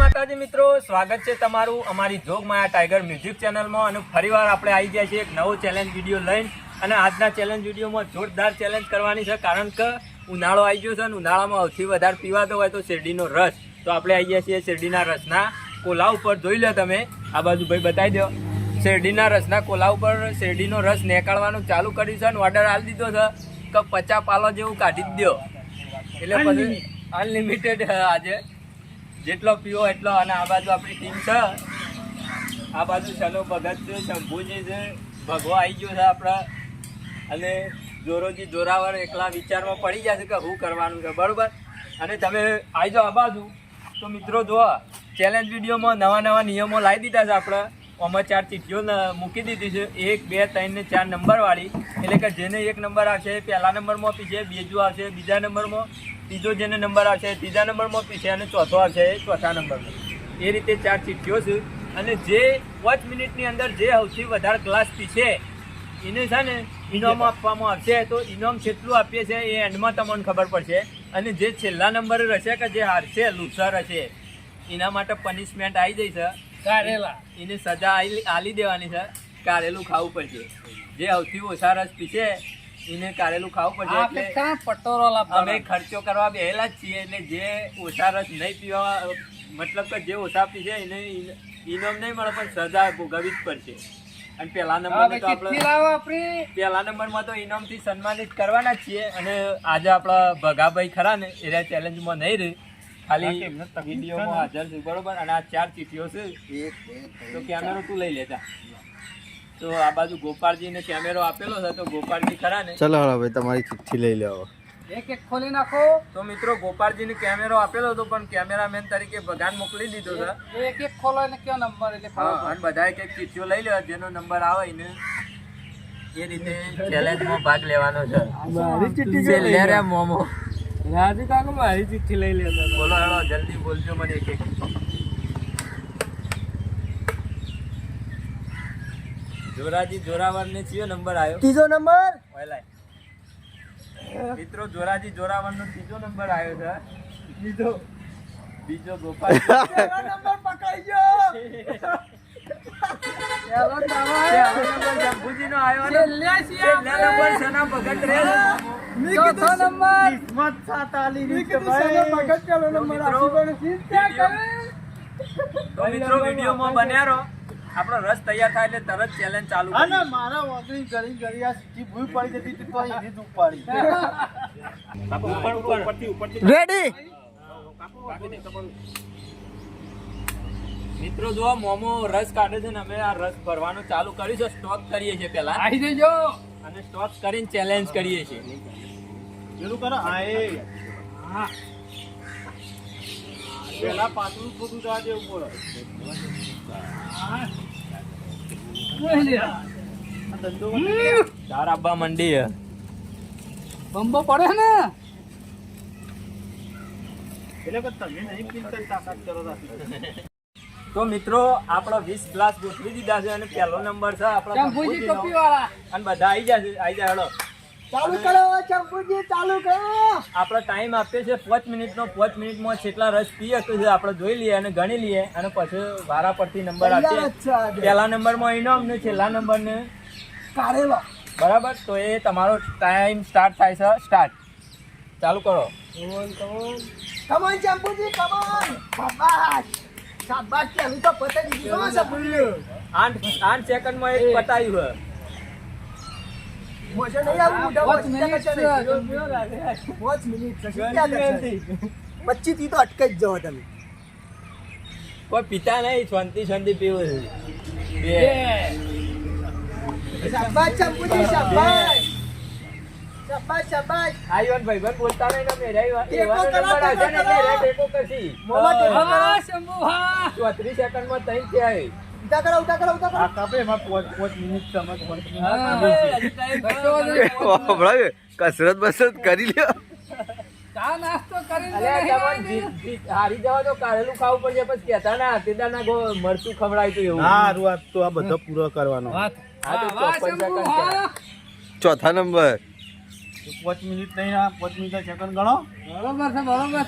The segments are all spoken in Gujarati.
માતાજી મિત્રો, સ્વાગત છે તમારું અમારી જોગમાયા ટાઈગર મ્યુઝિક ચેનલમાં. અને ફરીવાર આપણે આવી ગયા છીએ એક નવો ચેલેન્જ વિડીયો લઈને. અને આજના ચેલેન્જ વિડીયોમાં જોરદાર ચેલેન્જ કરવાની છે, કારણ કે ઉનાળો આવી ગયો છે અને ઉનાળામાં સૌથી વધારે પીવાતો હોય તો શેરડીનો રસ. તો આપણે આવી ગયા છીએ શેરડીના રસના કોલા ઉપર. જોઈ લો તમે, આ બાજુ ભાઈ બતાવી દો. શેરડીના રસના કોલા ઉપર શેરડીનો રસ નીકાળવાનું ચાલુ કર્યું છે અને ઓર્ડર આપી દીધો છે કે 50 પાલો જેવું કાઢી જ દો. એટલે પછી અનલિમિટેડ આજે જેટલો પીવો એટલો. અને આ બાજુ આપણી ટીમ છે, આ બાજુ ચલો ભગત છે, શંભુજી છે, ભગવો આવી ગયો છે આપણા. અને જોરોજી જોરાવર એકલા વિચારમાં પડી જશે કે શું કરવાનું છે, બરાબર. અને તમે આવી જાઓ આ બાજુ. તો મિત્રો જુઓ, ચેલેન્જ વિડીયોમાં નવા નિયમો લાવી દીધા છે આપણે. આમાં 4 ચીઠીઓ મૂકી દીધી છે, 1, 2, 3 ને 4 નંબરવાળી. એટલે કે જેને 1 નંબર આવશે પહેલા નંબરમાં પીશે, બીજું આવશે બીજા નંબરમાં, ત્રીજો જેને નંબર આવશે ત્રીજા નંબરમાં પીશે, અને ચોથો આવશે ચોથા નંબરમાં. એ રીતે 4 ચીઠીઓ છે. અને જે 5 મિનિટની અંદર જે સૌથી વધારે ગ્લાસ પીશે એને છે ને ઇનામ આપવામાં આવશે. તો ઇનામ કેટલું આપીએ છીએ એ એન્ડમાં તમને ખબર પડશે. અને જે છેલ્લા નંબરે રહેશે કે જે હારશે, લૂસર હશે, એના માટે પનિશમેન્ટ આવી જઈ છે. કારેલા એને સજા આલી દેવાની છે, કારેલું ખાવું પડશે. જે સૌથી ઓછા રસ પીશે એને કારેલું ખાવું પડશે. એટલે પટોરો અમે ખર્ચો કરવા બેહેલા જ છીએ. એટલે જે ઓછા રસ નહીં પીવા, મતલબ કે જે ઓછા પીશે એને ઇનામ નહીં મળે, પણ સજા ભોગવવી જ પડશે. અને પહેલા નંબર તો આપણે પહેલા નંબરમાં તો ઇનામથી સન્માનિત કરવાના જ છીએ. અને આજે આપણા ભગાભાઈ ખરા ને, એ ચેલેન્જમાં નહીં રહી, ખાલી વિડીયોમાં હાજર છે, બરોબર. અને આ 4 ચીઠીઓ છે. તો કેમેરો તું લઈ લેતા. તો આ બાજુ ગોપાળજીને કેમેરો આપેલો છે, તો ગોપાળજી ખરા ને, ચલો હવે તમારી ચિઠ્ઠી લઈ લેવો. એક ખોલી નાખો. તો મિત્રો ગોપાળજીને કેમેરો આપેલો હતો, પણ કેમેરામેન તરીકે ભગાન મોકલી દીધો છે. એક ખોલો અને કયો નંબર, એટલે અને બધાએ કંઈક ચીઠીઓ લઈ લેવા, જેનો નંબર આવે એને એ રીતે ચેલેન્જમાં ભાગ લેવાનો છે. મારી ચિઠ્ઠી લે મોમો રાજુ કાકો, મારી ચિઠ્ઠી લઈ લેતા. બોલો હેડો, જલ્દી બોલજો મને એક. જોરાજી જોરાવર ને કયો નંબર આવ્યો? ત્રીજો નંબર. મિત્રો જોરાજી જોરાવર નો 3જો નંબર આવ્યો છે. બીજો ગોપાલ નંબર પકડી ગયો. શંભુજી નો આવ્યો ને, છેલ્લા નંબર સના ભગત રે. ચોથો નંબર કિસ્મત સાતાલી ની કે ભાઈ ભગત ચાલો નંબર આપી પણ ચિંતા કરે. તો મિત્રો વિડિયોમાં બન્યા રહો. આપણો રસ તૈયાર થાય એટલે તરત ચેલેન્જ ચાલુ કરી. અને મારા વોકિંગ કરી આ સીધી ભૂલ પડી જતી તો અહીં જ ઉપાડી. ઉપરથી રેડી. મિત્રો જો મોમો રસ કાઢે છે ને, અમે આ રસ ભરવાનું ચાલુ કર્યું છે. સ્ટોક કરીએ છીએ પહેલા. આવી જજો. અને સ્ટોક કરીને ચેલેન્જ કરીએ છીએ. પેલું કરો. હા, પહેલા પાછું થોડું જવા દેવું બોલો. ચાર આબા મંડી બંબો પડે ને, તો મિત્રો આપણો 20 ગ્લાસ ગોઠવી દીધા છે. અને પહેલો નંબર છે આપણો શંભુજી ટોપી વાળા. અને બધા આવી જાય હેડો ચાલુ કરો. શંભુજી ચાલુ કરો. આપણો ટાઈમ આપ્યો છે 5 મિનિટનો. 5 મિનિટમાં જેટલા રસ પીએ તો આપણે જોઈ લઈએ અને ગણી લઈએ. અને પછી વારા પરથી નંબર આપીએ. પહેલા નંબરમાં ઇનામ ને છેલ્લા નંબર ને કારેલો, બરાબર. તો એ તમારો ટાઈમ સ્ટાર્ટ થાય છે. સ્ટાર્ટ ચાલુ કરો. Come on Shambhuji come on. શાબાશ ચાલુ તો પતાઈ દીધું. 8 સેકન્ડમાં એક પતાવ્યું. મોશે નહીં આવું મોટા 5 મિનિટ 25 થી તો અટકાઈ જ જાવ તમે. કોઈ પિતા નહીં, શાંતિ પીવું છે. શાબાશ શંભુજી, શાબાશ શાબાશ. આયોન ભાઈ બન બોલતા નહીં ને, મેરા ટેકો આવશે ને એટલે ટેકો કરશી. મોમાં ટેકો હા શંભુ હા. 34 સેકન્ડમાં 3 છે. ઉતા કરો. આ કાપે માં 5 મિનિટ સમજ પડતી. કસરત બસરત કરી લ્યો. ચા નાસ્તો કરી હારી જવા તો કારેલું ખાવું પડશે. પછી કેતા ના તેદા ના મરચું ખવડાય તો એવું. હા, તો આ બધો પૂરો કરવાનો. ચોથા નંબર. 5 મિનિટ નહીં, 5 મિનિટ સેકન્ડ ગણો. બરોબર છે.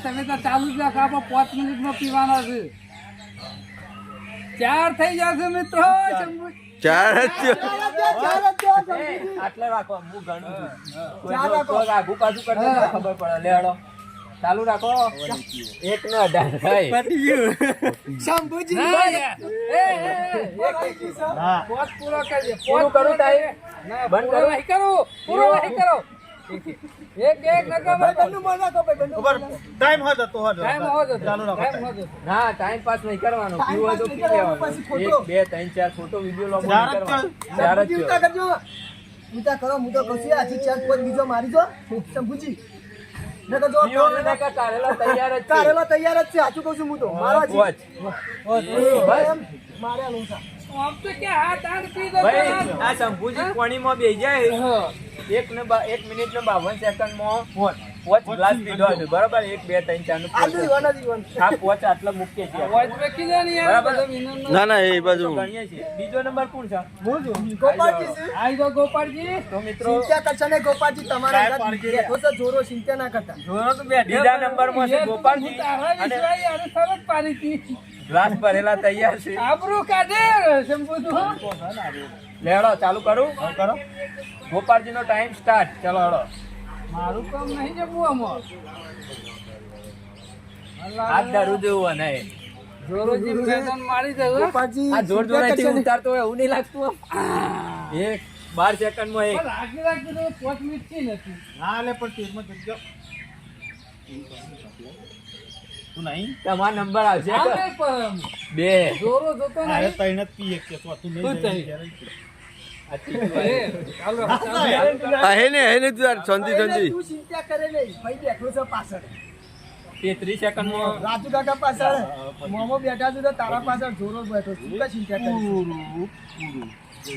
તમે તો ચાલુ જ રાખો. 5 મિનિટમાં પીવાના છે. 4 થઈ જશે મિત્રો. શંભુ 4 જ થયો. આટલે રાખો હું ગણું છું. કોઈ જો કોઈ આગું પાછું કરશે તો ખબર પડે. લે હેડો ચાલુ રાખો. 1 ને 18 થાય. શંભુજી ના યાર. પોત પૂરો કરજે. પૂરું કરું ટાઈમ ના બંધ પૂરો કરો. નહીં કરું. પૂરો નહીં કરો. એક નકા બંને મોના કો ભાઈ બંને ટાઈમ હતો તો ટાઈમ હોતો ટાઈમ હોતો. ના ટાઈમ પાસ નહીં કરવાનો. Time પીવું હોય તો pass પી નહીં કરવાનો, લેવાનું. પછી ખોટો. 1 2 3 4 ફોટો વિડિયો લોગો નહીં કરવાનો. 4 જ ઉતા થયો. કરજો ઉતા કરો હું તો કસી આજે ચાર પાંચ બીજો મારી દો શંભુજી નકર જો પીવો ને નકા કારેલા તૈયાર જ છે. કારેલા તૈયાર જ છે સાચું કહું છું હું તો મારા જી વોચ. બસ માર્યા નું છે આમ તો કે હાથ આઠ પી દો ભાઈ આ શંભુજી પાણીમાં બેસી જાય 1 મિનિટ ને 52 સેકન્ડમાં પોચ ગ્લાસ પીધો છે બરાબર. 1 2 3 4 નું આ પોચ. જીવન જીવન આ પોચ આટલો મૂકીએ છીએ. વોચ બેકી દે ને યાર. બરાબર. બધા વિનર ના ના એ બાજુ ગણીએ છીએ. બીજો નંબર કોણ છે? હું છું ગોપાલજી છે આઈ દો ગોપાલજી. તો મિત્રો ચિંતા કરશો ને ગોપાલજી તમારા બેઠો તો જોરો ચિંતા ના કરતા બીજા નંબરમાં છે ગોપાલજી તારા અને વિશ્વાસ યાર સરસ પાડી હતી. ગ્લાસ ભરેલા તૈયાર છે. આબરૂ કાઢે શંભુ તું. લેડો ચાલુ કરું. કરો. ગોપાલજીનો ટાઈમ સ્ટાર્ટ. ચલો હેડો. મારું કામ નહીં જમવું આમાં. હાથ ધરું જેવું નહીં. જોરોજી મેદાન મારી દે હો. ગોપાલજી આ જોર ચિંતા જોરાથી કરશો ને. ઉતારતો હોય એવું નહીં લાગતું આમ. 12 સેકન્ડમાં એક. પણ રાખી તો 5 મિનિટ થી નથી. તમારો નંબર આવશે આવે પણ 2 જોરો જોતો નહીં. શું થઈ? ચાલો હે ને તું યાર શાંતિ શાંતિ તું ચિંતા કરે નહીં ભાઈ બેઠો છે પાછળ 33 સેકન્ડમાં રાજુ કાકા પાછળ મોમો બેઠા છે તો તારા પાછળ જોરો બેઠો છું શું ચિંતા કરે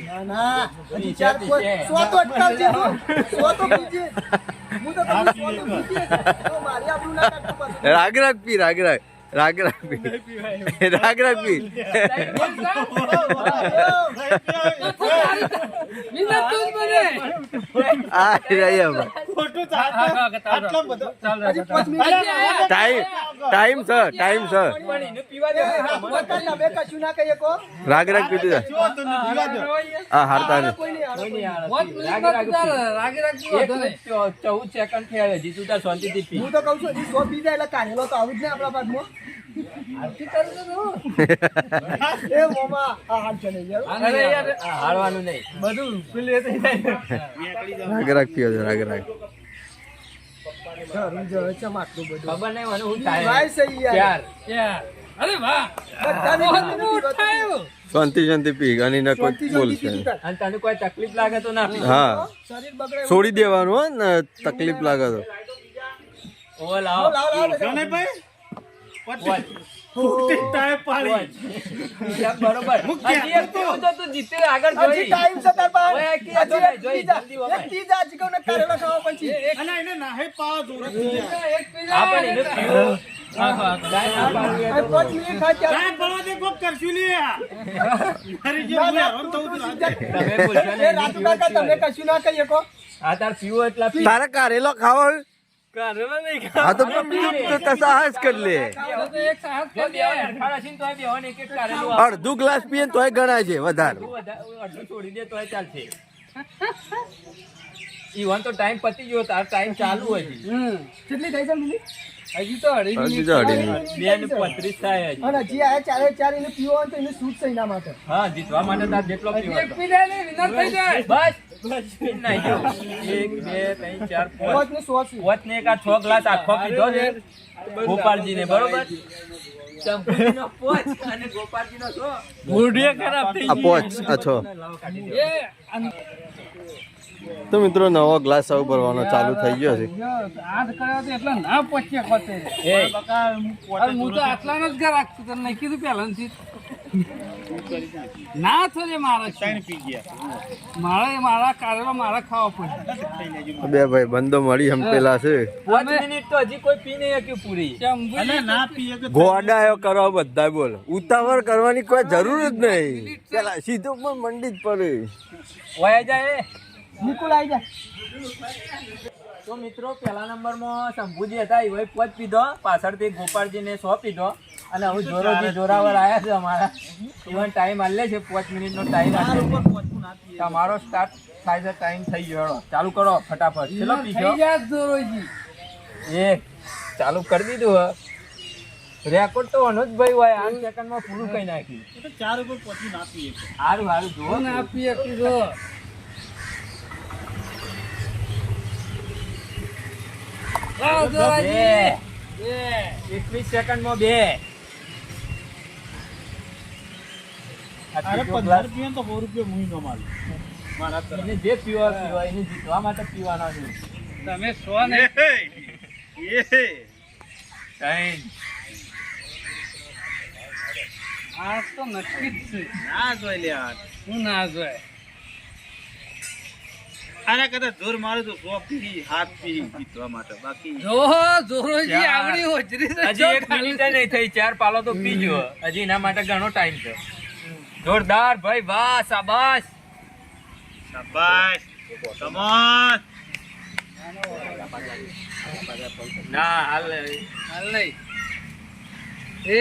ના ના હજી ચાર કોઈ સો તો અટકાવજે તું. સો તો બીજે હું તો કહું સો તો બીજે તો મારી આપણું ના કાઢતો પાછું. રાગ પી રાગ પી મિનત તું જ બને. આ રહી હવે હજી પાંચ મિનિટ ટાઈમ છે પણ એને પીવા દે. પોતા તમે કશું ના કહીએ કો રાગ પીધું જા આ હારતા ને કોઈ નહીં કોઈ નહીં આવે. પાંચ મિનિટ માં તું ચાલ. રાગી રાખજો વાંધો નહીં. 14 સેકન્ડ થયા હજી તું તાર શાંતિથી પી. હું તો કહું છું હજી સો બીજા એટલે કાઢેલો તો આવું જ ને આપણા પાકમાં આરતી કરી દો ને. એ મોમા આ હાલ ચલે યાર અરે યાર આ હારવાનું નહીં. બધું પેલી થઈ જાય. રાગ પીવો છે રાગ ઘરું જ ચમાટલું બધું ખબર નહીં મને હું ભાઈ થાય. સહી યાર ચાર. યાર. અરે વાહ. બધાને બહુ ગમે નથી ઉઠાયું. શાંતિ પી અને ના કોઈ શાંતિ બોલશે શાંતિ નહીં. અને તને કોઈ તકલીફ લાગે તો ના પી. હા શરીર બગડે છોડી દેવાનું હો ને તકલીફ લાગે તો ઓ લાવો. લાવ લાવ વોચ. બરોબર. હજી એક પીવું તો તું જીતે આગળ હજી જોઈ. ટાઈમ છે તાર પાસે ઓય, એક તીજા જોઈ, જોઈ, જલ્દી વગાડ. એક તીજા હજી કહું ને કારેલા ખાવા પછી એક પીઝા. આ પણ એને પીવું. ટાઈમ ના પાડવું એ આ તો. 5 મિનિટ ખાઈ ત્યારે તમે બોલશો ને એ રાજુ કાકા તમે કશું ના કહીએ કો આ તાર પીવું એટલા પી. તારે કારેલો ખાવો હોય? કારેલા નહીં હા તો પણ બીજું તો સાહસ કરી લે તો એક સાહસ જો કરી દે. બેવાને અઠવાડા છે ને તોય બેવાને એક એક કારેલું આપે. અડધું ગ્લાસ પીએ ને તોય ગણાય છે વધારે અડધું છોડી દે તોય ચાલશે. ઈવન તો ટાઈમ પતી ગયો તાર ટાઈમ ચાલુ હજી. કેટલી થઈ છે મિનિટ હજી તો અઢી હજી મિનિટ. તો અઢી મિનિટ. 2:35 થાય હજી. અને હજી આ ચારે ચાર એને પીવો હોય તો એને સૂટ છે એના માટે હા જીતવા માટે તાર જેટલો હજી પીવો એક પી લે ને વિનર થઈ જાય. બસ નહીં જો 1 2 3 4 પાંચ ને 100 છે પોચ ને એક આ 6 ગ્લાસ આખો પીધો છે ગોપાલજીને બરોબર. ચંપુજીનો પોચ અને ગોપાલજીનો છો મૂઢે ખરાબ થઈ આ પોચ આ છો લાવો કાઢી દે. એ આમ તો મિત્રો નવો ગ્લાસ આવું ભરવાનો ચાલુ થઈ ગયો છે હાથ કર્યો તો એટલે ના પહોંચ્યા ખોતે. એ અરે હું તો આટલાનો જ ઘર રાખતું તને નહીં કીધું પહેલાથી. ના થોડે મારા કારેલો મારા ખાવા પડે. બે ભાઈ બંધો મળી હમ પેલા છે 5 મિનિટ તો હજી કોઈ પી નહીં શક્યું પૂરી. ગોડાયો કરો બધા બોલ ઉતાવળ કરવાની કોઈ જરૂર જ નહીં પેલા સીધું પણ મંડી જ પડે વયા જાય નિકુલ આવી જા તો મિત્રો પહેલા નંબરમાં શંભુજી હતા એ ભાઈ પોચ પીધો, પાછળથી ગોપાળજીને 100 પીધો અને હું જોરોજી જોરાવર આયા છે અમારા. ઇવન ટાઈમ આલે છે 5 મિનિટનો ટાઈમ આલે. તમારો સ્ટાર્ટ થાય છે, ટાઈમ થઈ ગયો. ચાલુ કરો ફટાફટ. ચલો પીજો. થઈ જાય જોરોજી. એ ચાલુ કરી દીધું હે. રેકોર્ડ તો અનુજભાઈ હોય 8 સેકન્ડમાં પૂરું કરી નાખ્યું. તો 4 ઉપર પહોંચી ના પીએ છે. સારું સારું જુઓ. કોણ આપીએ કીધો? લાવ જોરાજી. 21 સેકન્ડમાં 2. અરે 15 પીએ તો 100 રૂપિયા મુઈ નો માલ મારા તરફ. એને જે પીવા પીવા એને જીતવા માટે પીવાના છે. તમે 100 ને ત્રણ. આ તો નક્કી જ છે. ના જોઈ લે આ. હું ના જોય. આના કરતા જોર મારે તો 100 પી 7 પી જીતવા માટે. બાકી જો જોરોજી આવડી હોજરી છે. હજી 1 મિનિટ નહીં થઈ, 4 પાલો તો પીજો. હજી એના માટે ઘણો ટાઈમ છે. જોરદાર ભાઈ, વાહ, શાબાશ. શાબાશ કમોન. ના હાલ હાલ નહીં. એ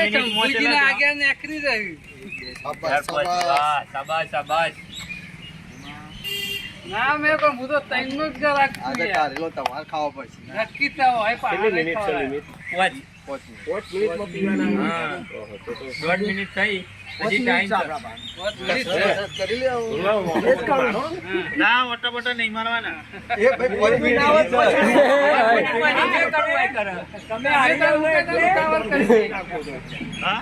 1 મિનિટ મોં શંભુજીને ચલાવજો. આગળ નીકળી રહ્યું. વાહ, શાબાશ શાબાશ. ના મેં પણ હું તો તૈનનું જ ઘર રાખું યાર. તમારે ખાવા પડશે. નક્કી તો હોય પણ નહીં ખવડાવે. પાંચ. હા. 1.5 મિનિટ થઈ, હજી ટાઈમ છે. કરી લે ના વટા બટા નહીં મારવાના. એ ભાઈ કોઈ બી ના આવે તો જે કરવું એ કરે. તમે અમે તો એવું કઈ તો ઉતાવળ કરી. હા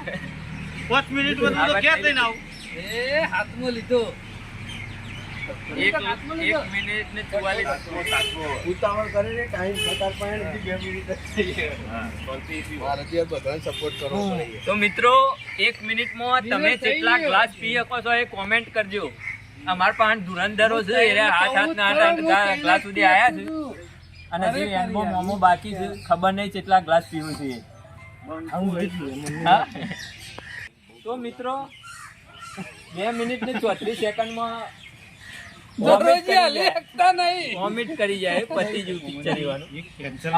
5 મિનિટ વધુ તો ક્યાં થઈને આવું. એ હાથમાં લીધો. 1 મિનિટ ને 44 ઉતાવળ કરીને ટાઈમ થતા પણ 2 મિનિટ જ થઈ મારે ત્યાં બધાને સપોર્ટ કરવો પડે. તો મિત્રો 1 મિનિટમાં તમે કેટલા ગ્લાસ પી શકો છો એ કોમેન્ટ કરજો. અમાર પાસે ધુરંધરો છે, એ હાથ ગ્લાસ સુધી આયા છે અને જે એન્ડમાં મોમો બાકી છે, ખબર નહીં કેટલા ગ્લાસ પીવું છે. હા? તો મિત્રો 2 મિનિટ ને 34 સેકન્ડમાં જોરોજી હાલી શકતા નહીં. વોમિટ કરી જાય, પતી જેવું પિક્ચર એવાનું.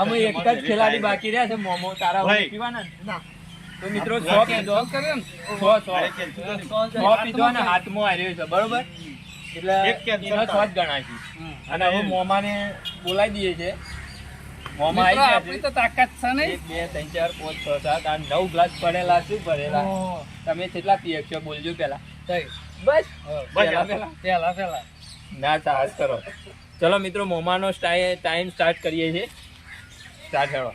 અમે એક જ ખેલાડી બાકી રહ્યા છે, મોમો તારા ભાઈ. પીવાના ને? તો મિત્રો 100 પીધો, કરે ને? 100 પીધો અને હાથમાં હાર્યો છે, બરોબર? એટલે એક cancel એનો 100 જ ગણાશે. અને હવે મોમાને બોલાવી દઈએ છે. મોમા મિત્રો આવી આપણી તો તાકાત છે નહીં. 1 2 3 4 5 6 7 8 9 ગ્લાસ પડેલા, શું ભરેલા? તમે કેટલા પી શકશો બોલજો પેલા. થઈ. બસ પહેલા. પેલા ના સાહસ કરો. ચલો મિત્રો, મોમાનો ટાઈમ સ્ટાર્ટ કરીએ છીએ. સ્ટાર્ટ કરો.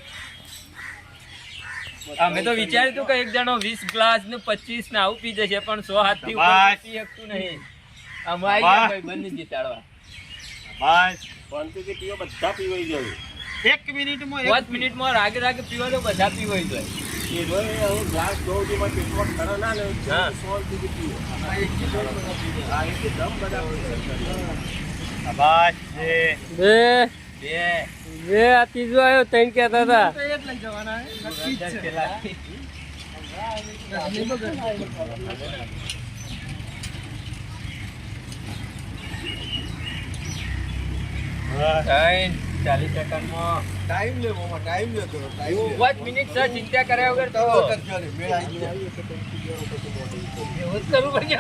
અમે તો વિચાર્યું હતું કે એક જણો 20 ગ્લાસ ને 25 ને આવું પી જશે, પણ 100 હાથથી ઉપર બસ. પી શકતું નહીં. અમે આવી ગયા ભાઈબંધને જીતાડવા. બસ શાંતિથી પીવો, બધા પીવાઈ જાય. 1 મિનિટમાં 5 મિનિટમાં રાગે રાગે પીવા તો બધા પીવાઈ જાય. એ ભાઈ હવે ગ્લાસ દોડીમાં પેટમાં ખરા ના ને હા. 100 સુધી પીવો. આ એકદમ બધા પીવે. શાબાશ છે. બે આ ત્રીજો આવ્યો, ત્રણ કહેતા હતા. તો એ જ લઈ જવાના હે. નક્કી જ છે. ખેલાડી. ત્રણ, 40 સેકન્ડમાં ટાઈમ લે મામા, ટાઈમ લે થોડો, ટાઈમ લે. 5 મિનિટ સર, ચિંતા કર્યા વગર તો તરત જ કરે, મેળ આવી જાય. એવું જ કરવું પડશે.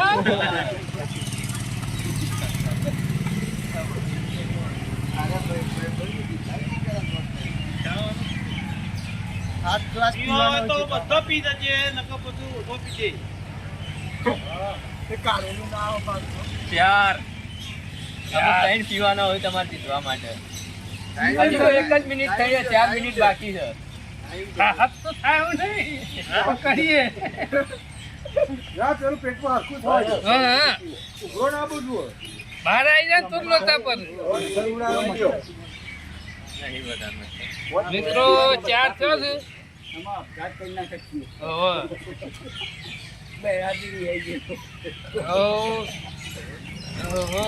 હાથ ગ્લાસ પીવો હોય પીવાનો તો છે. બધો પી જજે, નકર બધું ઓછો પીજે. એ કાઢેલું ના આવે પાછું. 4. હવે 3 પીવાના હોય તમારે જીતવા માટે. હજી તો 1 જ મિનિટ થઈ છે, 4 મિનિટ બાકી છે. હાથ તો થાય એવું નહીં. કરીએ. યા પેલું પેટમાં હરખું થાય. હા. ઉઘરો ના બોલવું. બહાર આવી જાય તો જ લોચા પર. નહીં વધારે. મિત્રો 4 થયો છે. ઓહો. ઓહો.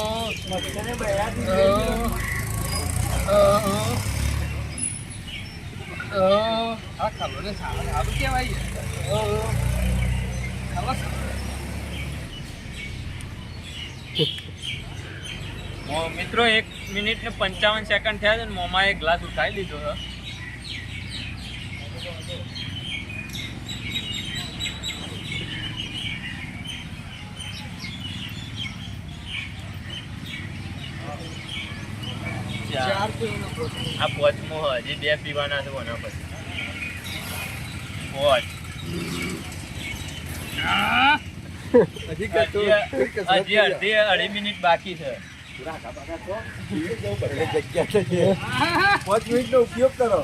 આ ખાલો ને સારું કેવાય. મિત્રો 1 મિનિટ ને 55 સેકન્ડ થયા છે ને મોમાએ ગ્લાસ ઉઠાવી લીધો છે. ચાર પીવાનો પોતે. આ પોચમો હજી 2 પીવાના છે કોના પછી પોચ હજી કશું હજી અઢી મિનિટ બાકી છે. જગ્યા છે 5 મિનિટનો ઉપયોગ કરો.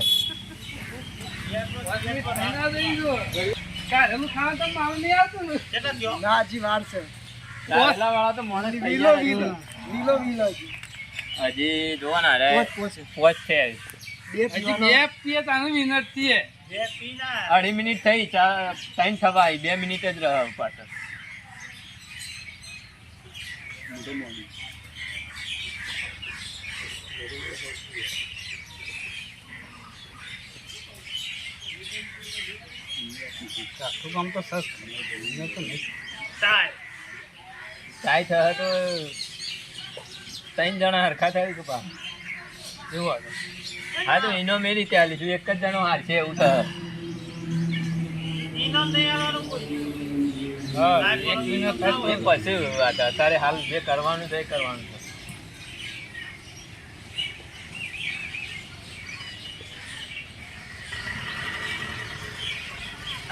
કારેલું ખાવા તો માલ નહીં આવતું ને. ના, હજી વાર છે. કારેલાવાળા તો માણસ થઈ લીલો જાય લીલો ને. લીલો લીલો હજી. હજી જોવાના રે પોચ છે. પોચ છે. બે હજી પીવાનો. 2 પીએ તાનું મિનિટ થઈએ. અઢી મિનિટ થઈ 3 થવા 2 મિનિટ જ રહે પાછળ. આખું કામ તો સસ ચાય થશે તો 3 જણા હરખા થાય કે પા એવું હતું. હા તો એનો મેં રીતે આલીશું. એક જ જણો હારશે એવું થશે. હા, 1 મિનિટ થાય એ પછી વાત છે. તારે હાલ જે કરવાનું છે એ કરવાનું છે.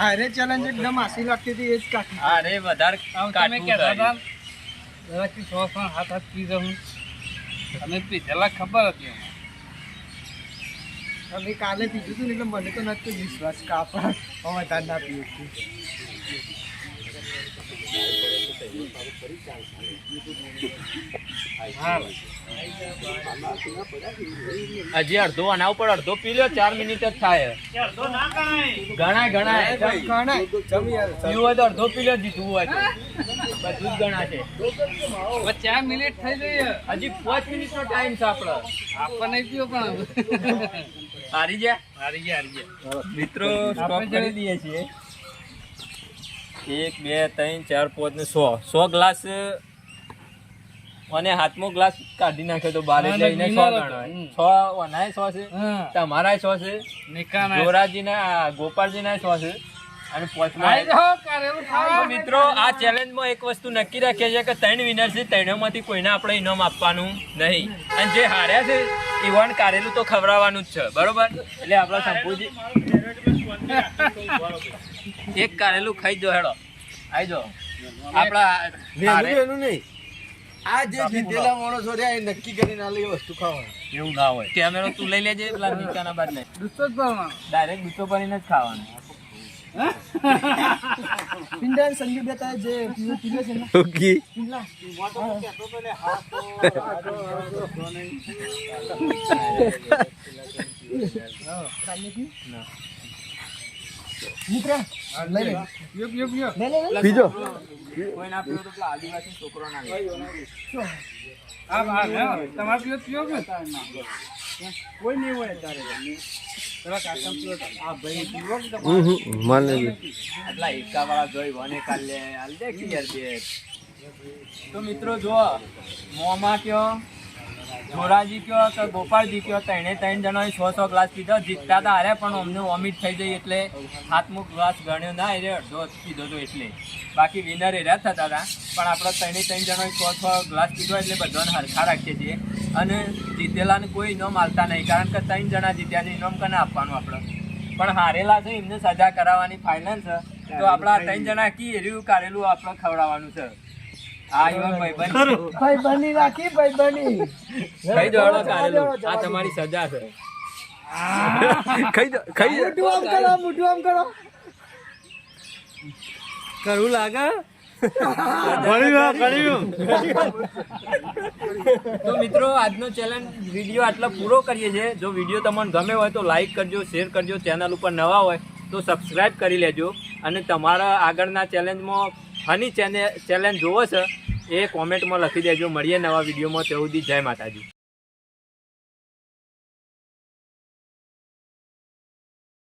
અરે ચેલેન્જ એકદમ આસી લાગતી હતી એ જ કાકી. અરે વધારે તમે કાઢવું કહેતા થાય. હતા જરાકથી 6 હાથ પી જાઉં. તમે પીધેલા ખબર હતી અમને. અમે કાલે પીધું હતું ને એટલે મને તો નથી વિશ્વાસ કે આપણે વધારે ના પીએ છીએ. હજી અડધો આના ઉપર અડધો પી લ્યો. 4 મિનિટ જ થાય. ગણાય ગણાય ઘણા પીવું હોય તો અડધો પી લ્યો. જીતવું હોય તો બધું જ ગણાશે. હવે 4 મિનિટ થઈ ગઈ. હજી 5 મિનિટ નો ટાઈમ છે આપણો. આપવા નહીં પીવો પણ હારી ગયા હારી ગયા. મિત્રો સ્ટોપ આપણે કરી દઈએ છીએ. 1 2 3 4 5 ને 100 ગ્લાસ અને હાથમો ગ્લાસ કાઢી નાખ્યો તો બારે જઈને 100 ગણાય. 100 વનાય 100 છે, હા, તમારાય 100 છે, નિકાના જોરાજીના ગોપાલજીના 100 છે અને પોચમાં આઈ જાઓ કારેલું ખાવા. તો મિત્રો આ ચેલેન્જમાં એક વસ્તુ નક્કી રાખીએ છીએ કે 3 વિનર છે. 3માંથી કોઈને આપણે ઇનામ આપવાનું નહીં અને જે હાર્યા છે ઈવન કારેલું તો ખવડાવવાનું જ છે. બરોબર? એટલે આપણા શંભુજી એક કારેલું ખાઈ જો. હેડો આઈ જો આપણા હારે- એનું નહીં. આ જે જીતેલા માણસો રહ્યા એ નક્કી કરીને આલે એ વસ્તુ ખાવાની. એવું ના હોય. કેમેરો તું લઈ લેજે પેલા નિકાના બાદ નહીં. દુસ્તો જ ભરવાનો. ડાયરેક્ટ ગુસ્સો કરીને જ ખાવાનું. પિંડા સંજુ બેતા જે પીવે પીવે છે ને પિંડા. મિત્ર લઈ લે. પીવો, પીવો, પીવો. લે લે લે. બીજો કોઈ ના પીવો તો પેલા આદિવાસી છોકરો ના લે. હા, હા, હા. તમારે પીવો તો પીવો કે? કોઈ નહીં હોય તારે. પેલા કાકા પીવો તો. આ ભાઈ પીવો કે તમારે? માને આટલા એકા વાળા જોઈ વને કાલે હાલ દે ક્લિયર બે. તો મિત્રો જો મોમાં કયો, જોરાજી કયો તો ગોપાલજી કયો, 3 જણાએ 100 ગ્લાસ પીધો. જીતતા હતા હારે પણ અમને વોમિટ થઈ જાય એટલે હાથમુખ ગ્લાસ ગણ્યો ના. એટલે અડધો પીધો હતો એટલે. બાકી વિનર એરા થતા હતા પણ આપણે 3 જણાએ 100 ગ્લાસ પીધો એટલે બધાને હરખા રાખીએ છીએ અને જીતેલાને કોઈ ઇનામ આપતા નહીં કારણ કે 3 જણા જીત્યા છે. ઇનામ કને આપવાનું આપણે પણ હારેલા છે એમને સજા કરાવવાની ફાઇનલ છે. તો આપણા 3 જણા કી એર્યું કારેલું આપણે ખવડાવવાનું છે. આ ઈવન ભાઈબંધ ભાઈ બની રાખી ભાઈ બની. ખાઈ દો હળો કારેલું. આ તમારી સજા છે. ખાઈ દો ખાઈ દો. મોઢું આમ કરો, મોઢું આમ કરો. કરું લાગે. તો મિત્રો આજનો ચેલેન્જ વિડીયો આટલો પૂરો કરીએ છીએ. જો વિડીયો તમને ગમે હોય તો લાઈક કરજો, શેર કરજો. ચેનલ ઉપર નવા હોય તો સબસ્ક્રાઈબ કરી લેજો અને તમારા આગળના ચેલેન્જમાં હની ચેલેન્જ જોવો છે એ કોમેન્ટમાં લખી દેજો. મળીએ નવા વિડીયોમાં. ત્યાં સુધી જય માતાજી.